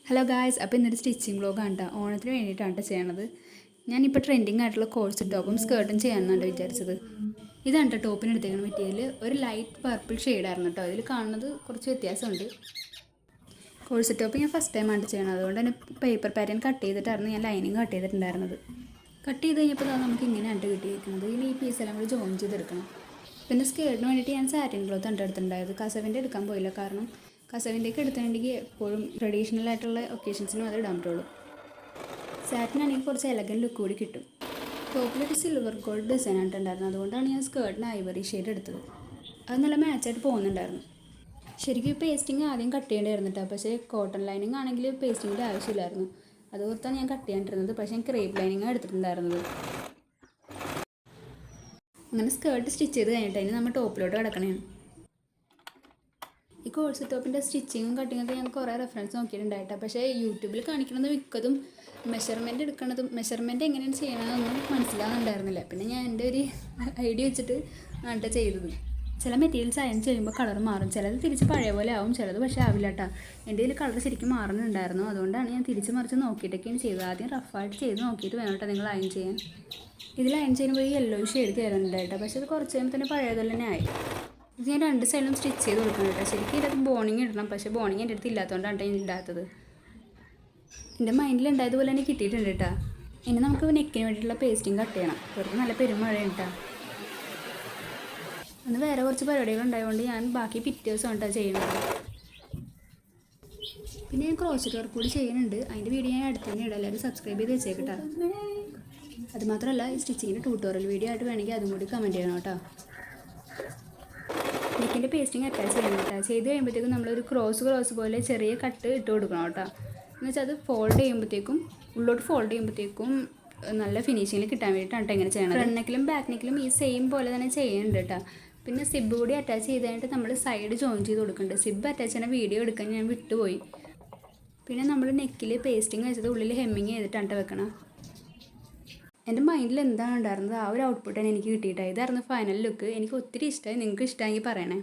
Hello guys, അപ്പോൾ ഇന്നൊരു stitching വ്ലോഗാണ് കേട്ടോ. ഓണത്തിന് വേണ്ടിയിട്ടാണ് ചെയ്യണത്. ഞാനിപ്പോൾ ട്രെൻഡിങ് ആയിട്ടുള്ള കോഴ്സ് ടോപ്പും സ്കേർട്ടും ചെയ്യാമെന്നാണ് വിചാരിച്ചത്. ഇതാണ് കേട്ടോ ടോപ്പിന് എടുത്തേക്കുന്ന മെറ്റീരിയൽ. ഒരു ലൈറ്റ് പർപ്പിൾ ഷെയ്ഡായിരുന്നു കേട്ടോ. അതിൽ കാണുന്നത് കുറച്ച് വ്യത്യാസമുണ്ട്. കോഴ്സ് ടോപ്പ് ഞാൻ ഫസ്റ്റ് ടൈമാണ് ചെയ്യണത്. അതുകൊണ്ട് തന്നെ പേപ്പർ പാറ്റേൺ കട്ട് ചെയ്തിട്ടായിരുന്നു ഞാൻ ലൈനിങ് കട്ട് ചെയ്തിട്ടുണ്ടായിരുന്നത്. കട്ട് ചെയ്ത് കഴിഞ്ഞപ്പോൾ നമുക്ക് ഇങ്ങനെയാണ് കിട്ടിയിരിക്കുന്നത്. ഇനി ഈ പീസെല്ലാം കൂടി ജോയിൻ ചെയ്തെടുക്കണം. പിന്നെ സ്കേർട്ടിന് വേണ്ടിയിട്ട് ഞാൻ സാറ്റിൻ ക്ലോത്ത് ആണ് എടുത്തിട്ടുണ്ടായത്. കസവിൻ്റെ എടുക്കാൻ പോയില്ല, കാരണം കസവിൻ്റെയൊക്കെ എടുത്തിട്ടുണ്ടെങ്കിൽ എപ്പോഴും ട്രഡീഷണൽ ആയിട്ടുള്ള ഒക്കേഷൻസിനും അത് ഇടാൻ പറ്റുള്ളൂ. സാറ്റിനാണെങ്കിൽ കുറച്ച് എലഗൻ ലുക്ക് കൂടി കിട്ടും. ടോപ്പിലൊരു സിൽവർ ഗോൾഡ് ഡിസൈൻ ആയിട്ടുണ്ടായിരുന്നു. അതുകൊണ്ടാണ് ഞാൻ സ്കേർട്ടിന് ഐവറി ഷെയ്ഡ് എടുത്തത്. അത് നല്ല മാച്ചായിട്ട് പോകുന്നുണ്ടായിരുന്നു. ശരിക്കും ഈ പേസ്റ്റിങ് ആദ്യം കട്ട് ചെയ്യേണ്ടിയിരുന്നു കേട്ടോ. പക്ഷേ കോട്ടൺ ലൈനിങ് ആണെങ്കിൽ പേസ്റ്റിങ്ങിൻ്റെ ആവശ്യമില്ലായിരുന്നു. അത് ഓർത്താണ് ഞാൻ കട്ട് ചെയ്യാണ്ടിരുന്നത്. പക്ഷേ ഞാൻ ക്രേപ്പ് ലൈനിങ്ങാണ് എടുത്തിട്ടുണ്ടായിരുന്നത്. അങ്ങനെ സ്കേർട്ട് സ്റ്റിച്ച് ചെയ്ത് കഴിഞ്ഞിട്ട് അതിന് നമ്മൾ ടോപ്പിലോട്ട് കിടക്കണേണ്. ഈ കോഴ്സ് ടോപ്പിൻ്റെ സ്റ്റിച്ചിങ്ങും കട്ടിങ്ങൊക്കെ ഞാൻ കുറേ റെഫറൻസ് നോക്കിയിട്ടുണ്ടായിട്ടാണ്. പക്ഷേ യൂട്യൂബിൽ കാണിക്കുന്നത് മിക്കതും മെഷർമെൻറ്റ് എങ്ങനെയാണ് ചെയ്യണമെന്നൊന്നും മനസ്സിലാകുന്നുണ്ടായിരുന്നില്ല. പിന്നെ ഞാൻ എൻ്റെ ഒരു ഐഡിയ വെച്ചിട്ട് ആണ് ചെയ്തത്. ചില മെറ്റീരിയൽസ് അയൺ ചെയ്യുമ്പോൾ കളർ മാറും. ചിലത് തിരിച്ച് പഴയ പോലെ ആവും, ചിലത് പക്ഷേ ആവില്ല കേട്ടോ. എൻ്റെ കയ്യിൽ കളർ ശരിക്കും മാറുന്നുണ്ടായിരുന്നു. അതുകൊണ്ടാണ് ഞാൻ തിരിച്ച് മറിച്ച് നോക്കിയിട്ടൊക്കെയാണ് ചെയ്തത്. ആദ്യം റഫായിട്ട് ചെയ്ത് നോക്കിയിട്ട് വേണം കേട്ടോ നിങ്ങൾ അയൺ ചെയ്യാൻ. ഇതിൽ അയൺ ചെയ്യുമ്പോൾ ഈ യെല്ലോ ഷെയ്ഡ് കയറുന്നുണ്ടായിട്ടോ. പക്ഷേ അത് കുറച്ച് കഴിയുമ്പോൾ തന്നെ പഴയതുപോലെ തന്നെ ആയി. ഇത് ഞാൻ രണ്ട് സൈഡിലും സ്റ്റിച്ച് ചെയ്ത് കൊടുക്കണം കേട്ടോ. ശരിക്കും ഇതിനകത്ത് ബോണിങ് ഇടണം, പക്ഷേ ബോണിങ് എൻ്റെ അടുത്ത് ഇല്ലാത്തതുകൊണ്ടാണ് ഞാൻ ഇടാത്തത്. എൻ്റെ മൈൻഡിൽ ഉണ്ടായതുപോലെ തന്നെ കിട്ടിയിട്ടുണ്ട് കേട്ടോ. ഇനി നമുക്ക് നെക്കിന് വേണ്ടിയിട്ടുള്ള പേസ്റ്റിങ് കട്ട് ചെയ്യണം. വെറുതെ നല്ല പെരുമഴയാണ് കേട്ടോ. അന്ന് വേറെ കുറച്ച് പരിപാടികൾ ഉണ്ടായതുകൊണ്ട് ഞാൻ ബാക്കി പിറ്റേ ദിവസമാണ് കേട്ടോ ചെയ്യുന്നത്. പിന്നെ ഞാൻ ക്രോച്ചറ്റ് വർക്ക് കൂടി ചെയ്യുന്നുണ്ട്. അതിൻ്റെ വീഡിയോ ഞാൻ അടുത്ത് തന്നെ ഇടാം. എല്ലാവരും സബ്സ്ക്രൈബ് ചെയ്ത് വെച്ചേക്കട്ടോ. അതുമാത്രമല്ല, ഈ സ്റ്റിച്ചിങ്ങിൻ്റെ ട്യൂട്ടോറിയൽ വീഡിയോ ആയിട്ട് വേണമെങ്കിൽ അതും കൂടി കമൻറ്റ് ചെയ്യണം കേട്ടോ. നെക്കിൻ്റെ പേസ്റ്റിങ് അറ്റാച്ച് ചെയ്യണം കേട്ടോ. ചെയ്ത് കഴിയുമ്പോഴത്തേക്കും നമ്മളൊരു ക്രോസ് പോലെ ചെറിയ കട്ട് ഇട്ട് കൊടുക്കണം കേട്ടോ. എന്ന് വെച്ചാൽ അത് ഫോൾഡ് ചെയ്യുമ്പോഴത്തേക്കും ഉള്ളോട്ട് ഫോൾഡ് ചെയ്യുമ്പോഴത്തേക്കും നല്ല ഫിനിഷിങ്ങിൽ കിട്ടാൻ വേണ്ടിയിട്ടാണ് ഇങ്ങനെ ചെയ്യണം. ഫ്രണ്ട് നെക്കിലും ബാക്ക് നെക്കിലും ഈ സെയിം പോലെ തന്നെ ചെയ്യുന്നുണ്ട് കേട്ടോ. പിന്നെ സിബ് കൂടി അറ്റാച്ച് ചെയ്ത് കഴിഞ്ഞിട്ട് നമ്മൾ സൈഡ് ജോയിൻ ചെയ്ത് കൊടുക്കുന്നുണ്ട്. സിബ് അറ്റാച്ച് ചെയ്യുന്ന വീഡിയോ എടുക്കാൻ ഞാൻ വിട്ടുപോയി. പിന്നെ നമ്മൾ നെക്കിൽ പേസ്റ്റിങ് വെച്ചത് ഉള്ളിൽ ഹെമ്മിങ് ചെയ്തിട്ടാണ് വെക്കണം. എൻ്റെ മൈൻഡിൽ എന്താണ് ഉണ്ടായിരുന്നത് ആ ഒരു ഔട്ട്പുട്ട് തന്നെ എനിക്ക് കിട്ടിയിട്ടാണ്. ഇതായിരുന്നു ഫൈനൽ ലുക്ക്. എനിക്ക് ഒത്തിരി ഇഷ്ടമായി. നിങ്ങൾക്ക് ഇഷ്ടമെങ്കിൽ പറയണേ.